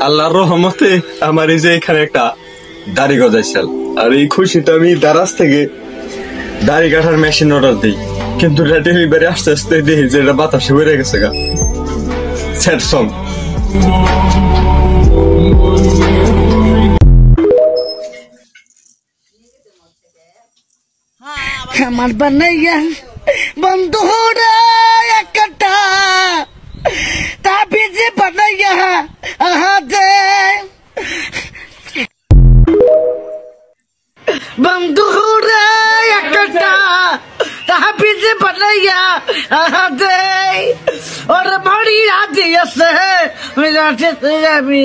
আল্লাহর রহমতে আমার এই যে এখানে একটা দাড়ি গজাইছিল, আর এই খুশিতে আমি দারাজ থেকে দাড়ি কাটার মেশিন অর্ডার দিই, কিন্তু এটা ডেলিভারি আস্তে আস্তে দেখি যে এটা বাতাসে বেড়ে গেছে গা। Sad song. আমার বানাইয়া বন্ধু একটা তাবিজে বানাইয়া আহাদে বন্ধু একটা তাবিজে বানাইয়া আহাদে ওর বাড়ি রাজি আছে আমি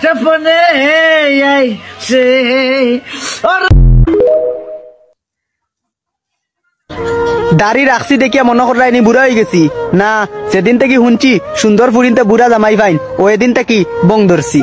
সপনে সে ওর দাড়ি রাখছি দেখিয়া মনে করাইনি বুড়া হয়ে গেছি না। সেদিন থেকে শুনছি সুন্দর ফুরিনতে বুড়া জামাই ফাইন, ও এদিন থেকে বং ধরছি।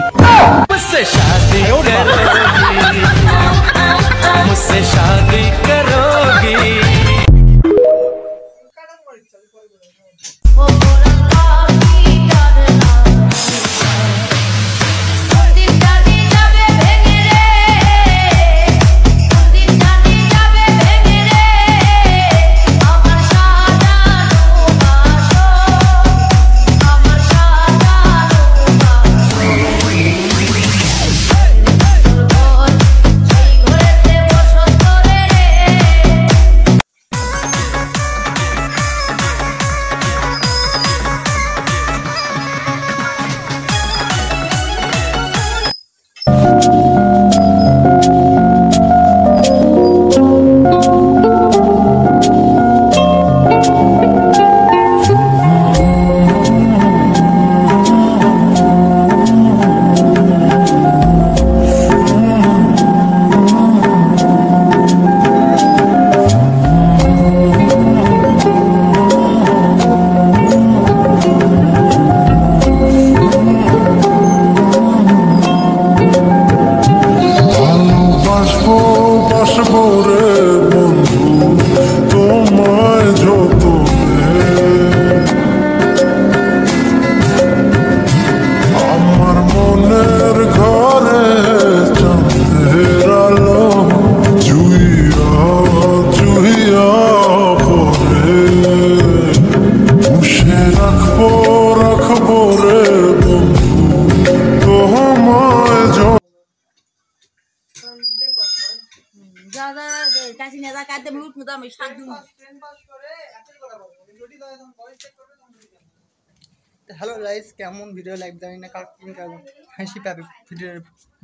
হ্যালো গাইস, কেমন ভিডিও লাইক জানি না, কেমন হাসি পাবে ভিডিও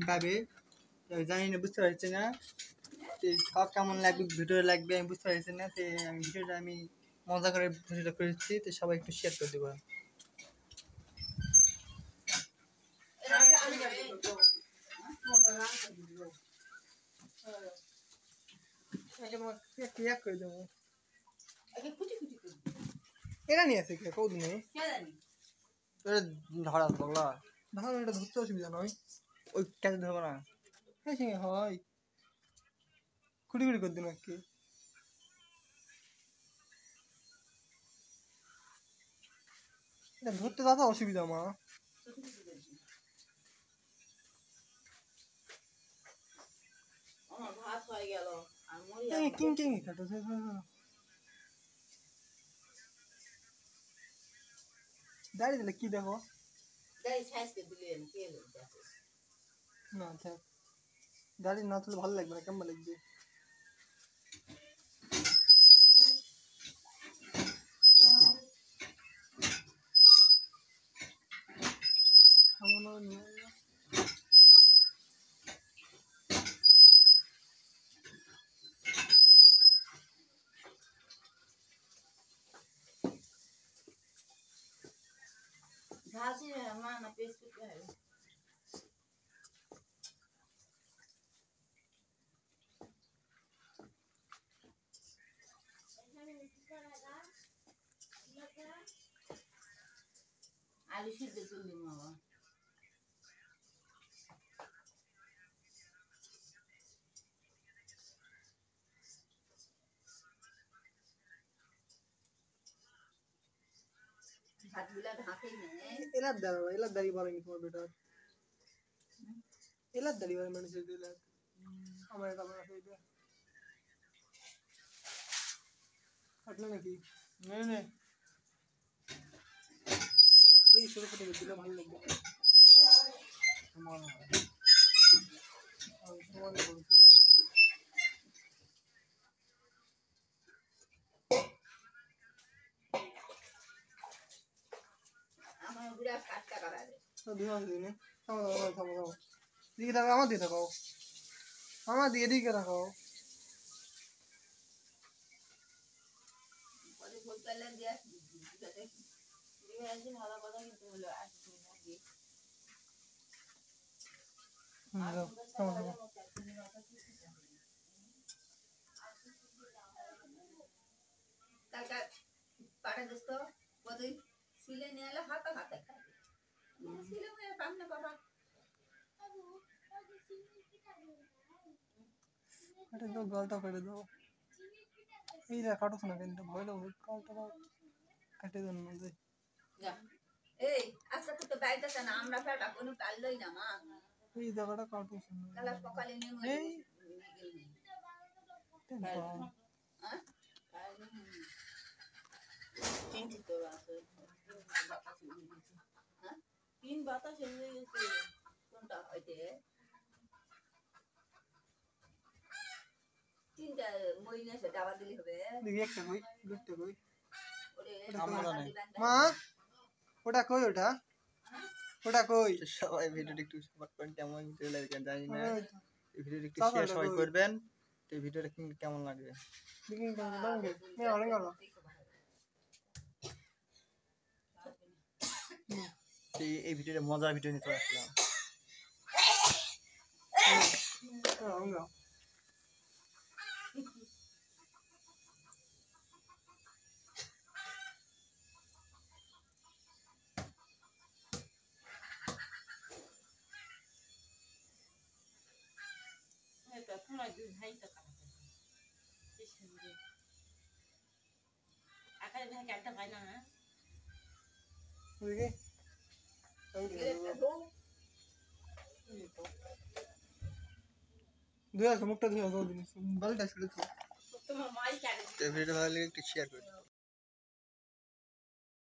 পাবে জানি না, বুঝতে পারছি না কেমন লাগবে ভিডিও লাগবে, আমি বুঝতে পারছি না। তো আমি ভিডিওটা আমি মজা করে ভিডিওটা করেছি, তো সবাই একটু শেয়ার করে দেবো। করে দেবো এরা নিয়ে আসে কে কৌদিনে ধরা বললা ধর, এটা ধরতে অসুবিধা নয়, ওই কাছে ধরবো না। হ্যাঁ হয় খুঁটি খুঁটি করে দিন কি এটা ধরতে দাদা অসুবিধা মা। কিং কিং কাটো দাঁড়িয়ে দিলে কি দেখো না, থাক দাঁড়িয়ে না তুলে ভালো লাগবে না, কেমন লাগবে। আলু সিদ্ধ করলি বাবা এলার দাড়ি বলে কি তোমার বেটার এলার দাড়ি বলে মানুষের দিলে আমার এটা আমার এটা কাটলো নাকি নে বেশি ছোট ছোট দিলে ভালো লাগবে তোমার আমার দিয়ে থাকো আমার দিয়ে দিকে রাখো পাঠা দোস্ত কতই সিলে নিয়ে এলে হাতে হাতে খাবে সিলে মেয়ে পাম না বাবা এটা তো গলটা করে দাও এই রে কাটো না কিন্তু ভয় লাগে কালটা কাটে দেন না যে এই আজকে তো বাইতেছে না আমরা ফেটা কোনো পারলই না মা এই জায়গাটা কাটো না কাল সকালে নিয়ে এই হ্যাঁ চিন্তিত তো আছে হ্যাঁ তিন বাতাস হয়ে গেছে কোনটা হইতে তিনটা মই নিয়ে এসে ডাবা দিলে হবে দেখি একটা কই দুটো কই মা মা ওটা কই ওটা কই সবাই ভিডিওটি একটু সাপোর্ট করেন কেমন ভিডিও লাগবে জানি না ওই এই ভিডিওটি একটু শেয়ার সবাই করবেন তো এই ভিডিওটা কেমন লাগবে দেখি দাঁড়াও মে অনেক ভালো তো এই ভিডিওটা মজার ভিডিও নিতে আসলাম অঙ্গা দেখি দুই মুখটা ধুয়ে দাও দিন বালটা ছিল তো তোমার মাই কেন তো ভিডিওটা ভালো লাগলে একটু শেয়ার করুন